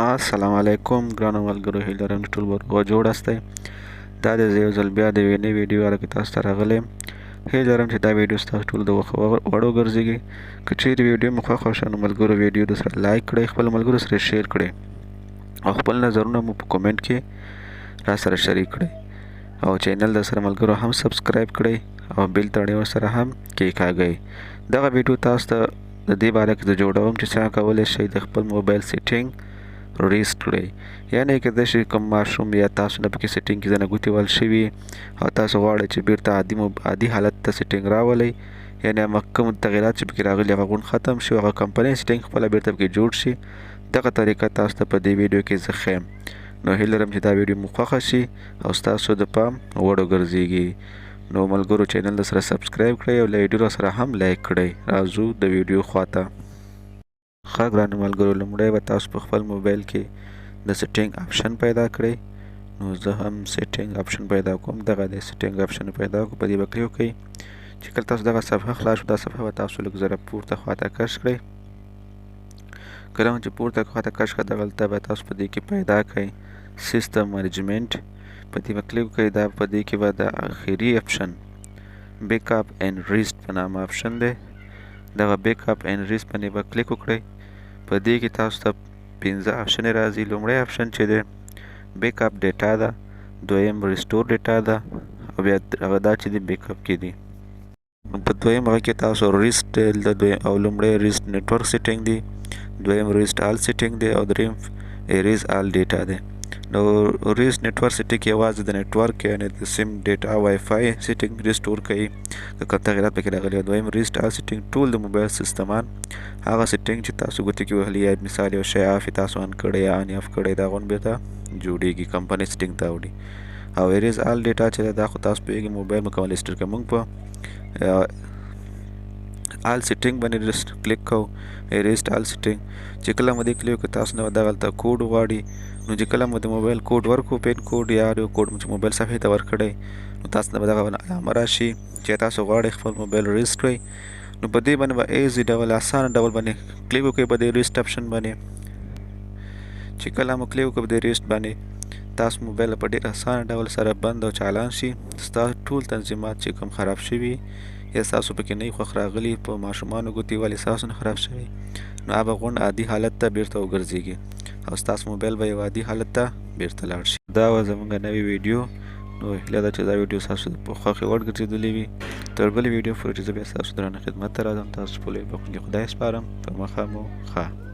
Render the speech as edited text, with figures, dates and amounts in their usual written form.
السلام علیکم ګرانو ملګرو، هیله لرم چې ټول به روغ جوړ استئ. دا د یو ځل بیا د یوې نوې ویډیو راکې تاسو ته راغلی یم. هیله لرم چې دا ویډیو ستاسو ټولو د وړ وګرځېږي. که چیرې ویډیو مو خوښه شوه نو ملګرو ویډیو درسره لایک کړئ، خپلو ملګرو سره شیر کړئ او خپل نظرونه مو په کومنټ کې راسره شریک کړئ او چینل درسره ملګرو هم سبسکرایب کړئ او بیل تڼۍ ورسره هم کېکاږئ. دغه ویډیو تاسو ته د دې باره کې زه جوړوم چې څنګه کولی شئ د خپل موبایل سیټینګ ریست کړئ. یعنې کېدای شي کوم ماشوم یا تاسو نه پکې سیټینګ کې ځنه ګوتې ول شوي او تاسو غواړئ چې بیرته عادي حالت ته سیټینګ راولئ، یعنې کوم تغیرات چې پکې راغلي هغه غون ختم شي او هغه کمپنۍ سیټینګ خپله بیرته پکې جوړ شي. دغه طریقه تاسو ته په دې ویډیو کې زه ښیم. نو هیله لرم چې دا ویډیو مو خوښه شي او ستاسو د پام وړ وګرځېږي. نو ملګرو چینل درسره سبسکرایب کړئ او له ویډیو سره هم لایک کړئ. راځو د ویډیو خواته. ښه ګرانو ملګرو، لومړی به تاسو په خپل موبایل کې د سیټینګ آپشن پیدا کړئ. نو زه هم سیټینګ آپشن پیدا کوم. دغه د سیټینګ آپشن پیدا کړو، په دې به کلیک وکړئ. چې کله تاسو دغه صفحه خلاص شو، دا صفحه به تاسو لږ ذره پورته خواته کش کړئ. کله چې پورته خواته کش کړئ دغلته به تاسو په دې کې پیدا کړئ سیستم منیجمنټ. په دې به کلیک وکړئ. دا په دې کې به د اخري آپشن بیک اپ اینډ ریست په نامه آپشن دی. دغه بیک اپ اینډ ریست باندې به کلیک وکړئ. په دې کې تاسو ته 5 آپشن راځي. لومړی آپشن چې دی بیک اپ ډیټا ده، دویم ریسټور ډیټا ده او بیا هغه دا چې دی بیک اپ کې دی. په دویم هغه کې تاسو ریست او لومړی ریست نیټورک سیټینګ دی، دویم ریست آل سیټینګ دی او دریم اریز آل ډیټا دی. نو ریست نیټورک سیټینګ یوازې د نیټورک یعنې د سیم ډیټا وای فای سیټینګ ریسټور کوي که کوم تغیرات پکې راغلي. دویم ریست آل سیټینګ ټول د موبایل سیستمان هغه سیټینګ چې تاسو ګوتې کې وهلي یا مثال یو شی آف تاسو آن کړی یا آن آف کړی دا غون بیرته جوړیږي، کمپنۍ سیټینګ ته وړي. او اریز آل ډیټا چې دا خو تاسو پوهېږئ موبایل مکمل هسټري کې موږ په آل سیټینګ باندې کلیک کوو. اریز آل سیټینګ چې کله مو دې کلیک وکړو تاسو نه دغلته کوډ غواړي. نو چې کله مو د موبایل کوډ ورکړو، پین کوډ یا یو کوډ مو چې موبایل صفحې ته ورکړی نو تاسو نه به دغه علامه راشي چې تاسو غواړئ خپل موبایل ریست کړئ. نو په دې باندې به ایزي ډول اسانه ډول باندې کلیک وکړئ په دې ریست آپشن باندې. چې کله مو کلیک وکړو په دې ریست باندې تاسو موبایل په ډېر اسانه ډول سره بند او چالان شي. ستاسو ټول تنظیمات چې کوم خراب شوي یا ستاسو پکې نه خوښ راغلي، په ماشومانو ګوتې ولې ستاسو نه خراب شوي، نو هغه غونډ عادي حالت ته بیرته وګرځېږي او ستاسو موبایل به یو عادي حالت ته بیرته لاړ شي. دا وه زموږ نوې ویډیو. نو هیله ده چې دا ویډیو ستاسو د خوښې وړ ګرځېدلې وي. تر بلې ویډیو پورې چې زه بیا ستاسو درانه خدمت ته راځم، تاسو ټولو یې په خدای سپارم. په مخه مو ښه.